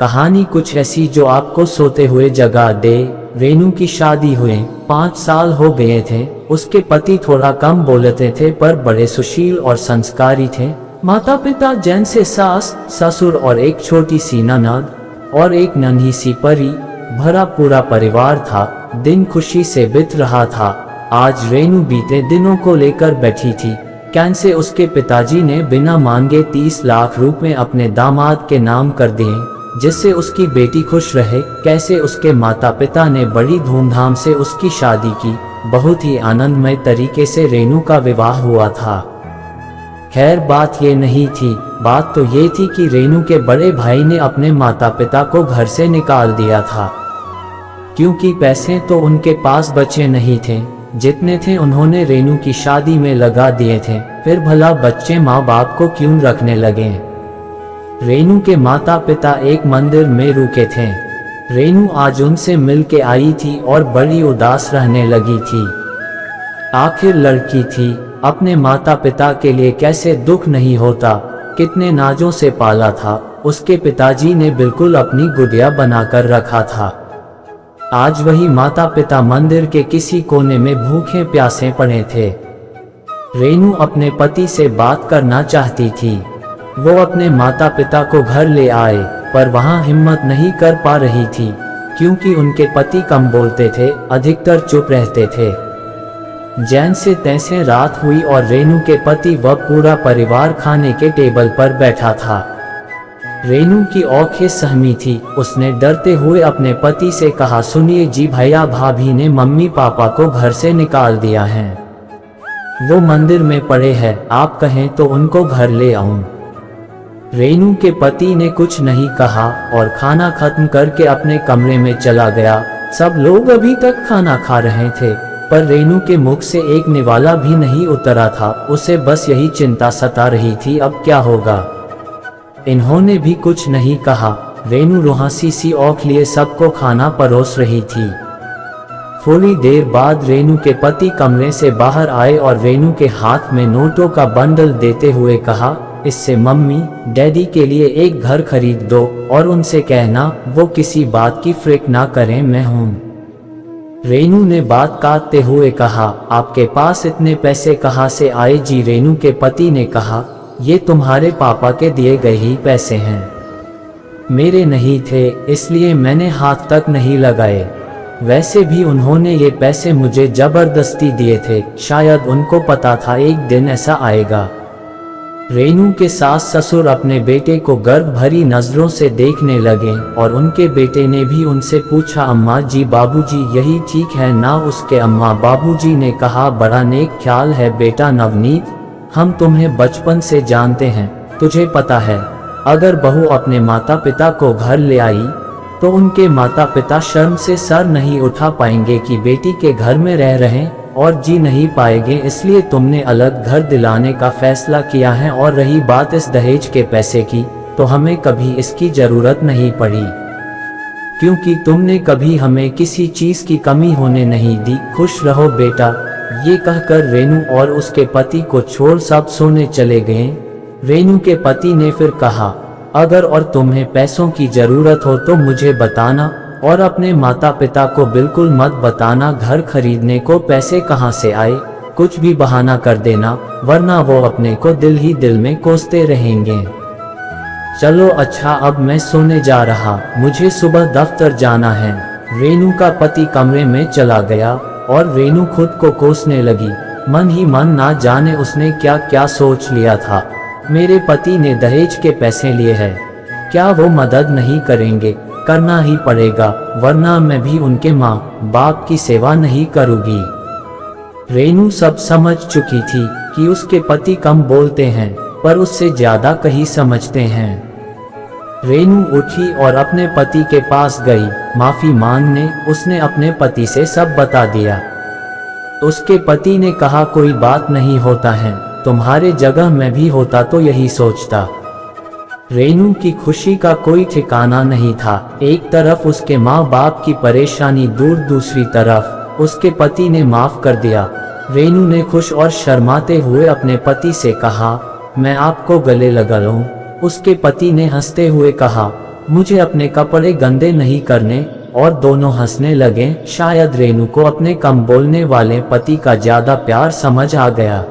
कहानी कुछ ऐसी जो आपको सोते हुए जगा दे। रेनू की शादी हुए 5 साल हो गए थे। उसके पति थोड़ा कम बोलते थे पर बड़े सुशील और संस्कारी थे। माता पिता जैसे सास ससुर और एक छोटी सी ननद और एक नन्ही सी परी, भरा पूरा परिवार था। दिन खुशी से बीत रहा था। आज रेनू बीते दिनों को लेकर बैठी थी। कैसे उसके पिताजी ने बिना मांगे 30 लाख रुपए अपने दामाद के नाम कर दिए जिससे उसकी बेटी खुश रहे। कैसे उसके माता पिता ने बड़ी धूमधाम से उसकी शादी की। बहुत ही आनंदमय तरीके से रेनू का विवाह हुआ था। खैर बात ये नहीं थी, बात तो ये थी कि रेनू के बड़े भाई ने अपने माता पिता को घर से निकाल दिया था, क्योंकि पैसे तो उनके पास बचे नहीं थे। जितने थे उन्होंने रेनू की शादी में लगा दिए थे। फिर भला बच्चे माँ बाप को क्यों रखने लगे। रेनू के माता पिता एक मंदिर में रुके थे। रेनू आज उनसे मिल के आई थी और बड़ी उदास रहने लगी थी। आखिर लड़की थी, अपने माता पिता के लिए कैसे दुख नहीं होता। कितने नाजों से पाला था। उसके पिताजी ने बिल्कुल अपनी गुड़िया बनाकर रखा था। आज वही माता पिता मंदिर के किसी कोने में भूखे प्यासे पड़े थे। रेनू अपने पति से बात करना चाहती थी। वो अपने माता पिता को घर ले आए पर वहां हिम्मत नहीं कर पा रही थी, क्योंकि उनके पति कम बोलते थे, अधिकतर चुप रहते थे। जैसे तैसे रात हुई और रेनू के पति व पूरा परिवार खाने के टेबल पर बैठा था। रेनू की आंखें सहमी थी। उसने डरते हुए अपने पति से कहा, सुनिए जी, भैया भाभी ने मम्मी पापा को घर से निकाल दिया है। वो मंदिर में पड़े हैं, आप कहें तो उनको घर ले आऊं। रेनू के पति ने कुछ नहीं कहा और खाना खत्म करके अपने कमरे में चला गया। सब लोग अभी तक खाना खा रहे थे पर रेनू के मुख से एक निवाला भी नहीं उतरा था। उसे बस यही चिंता सता रही थी, अब क्या होगा। इन्होंने भी कुछ नहीं कहा। रेनू रुहासी सी औख लिए सबको खाना परोस रही थी। थोड़ी देर बाद रेनू के पति कमरे से बाहर आए और रेनू के हाथ में नोटों का बंडल देते हुए कहा, इससे मम्मी डैडी के लिए एक घर खरीद दो और उनसे कहना वो किसी बात की फिक्र ना करें, मैं हूँ। रेनू ने बात काटते हुए कहा, आपके पास इतने पैसे कहाँ से आए जी। रेनू के पति ने कहा, ये तुम्हारे पापा के दिए गए ही पैसे हैं, मेरे नहीं थे, इसलिए मैंने हाथ तक नहीं लगाए। वैसे भी उन्होंने ये पैसे मुझे जबरदस्ती दिए थे, शायद उनको पता था एक दिन ऐसा आएगा। रेनू के सास ससुर अपने बेटे को गर्व भरी नजरों से देखने लगे और उनके बेटे ने भी उनसे पूछा, अम्मा जी बाबूजी यही ठीक है ना। उसके अम्मा बाबूजी ने कहा, बड़ा नेक ख्याल है बेटा नवनीत, हम तुम्हें बचपन से जानते हैं, तुझे पता है अगर बहू अपने माता पिता को घर ले आई तो उनके माता पिता शर्म से सर नहीं उठा पाएंगे कि बेटी के घर में रह रहे और जी नहीं पाएंगे, इसलिए तुमने अलग घर दिलाने का फैसला किया है। और रही बात इस दहेज के पैसे की, तो हमें कभी इसकी जरूरत नहीं पड़ी, क्योंकि तुमने कभी हमें किसी चीज की कमी होने नहीं दी। खुश रहो बेटा। ये कहकर रेनू और उसके पति को छोड़ सब सोने चले गए। रेनू के पति ने फिर कहा, अगर और तुम्हें पैसों की जरूरत हो तो मुझे बताना और अपने माता पिता को बिल्कुल मत बताना घर खरीदने को पैसे कहाँ से आए। कुछ भी बहाना कर देना, वरना वो अपने को दिल ही दिल में कोसते रहेंगे। चलो अच्छा, अब मैं सोने जा रहा, मुझे सुबह दफ्तर जाना है। रेनू का पति कमरे में चला गया और रेनू खुद को कोसने लगी। मन ही मन ना जाने उसने क्या क्या सोच लिया था। मेरे पति ने दहेज के पैसे लिए हैं, क्या वो मदद नहीं करेंगे। करना ही पड़ेगा, वरना मैं भी उनके माँ बाप की सेवा नहीं करूँगी। रेनू सब समझ चुकी थी कि उसके पति कम बोलते हैं पर उससे ज्यादा कहीं समझते हैं। रेनू उठी और अपने पति के पास गई माफी मांगने। उसने अपने पति से सब बता दिया। उसके पति ने कहा, कोई बात नहीं होता है, तुम्हारे जगह मैं भी होता तो यही सोचता। रेनू की खुशी का कोई ठिकाना नहीं था। एक तरफ उसके माँ बाप की परेशानी दूर, दूसरी तरफ उसके पति ने माफ कर दिया। रेनू ने खुश और शर्माते हुए अपने पति से कहा, मैं आपको गले लगा लूं। उसके पति ने हंसते हुए कहा, मुझे अपने कपड़े गंदे नहीं करने, और दोनों हंसने लगे। शायद रेनू को अपने कम बोलने वाले पति का ज्यादा प्यार समझ आ गया।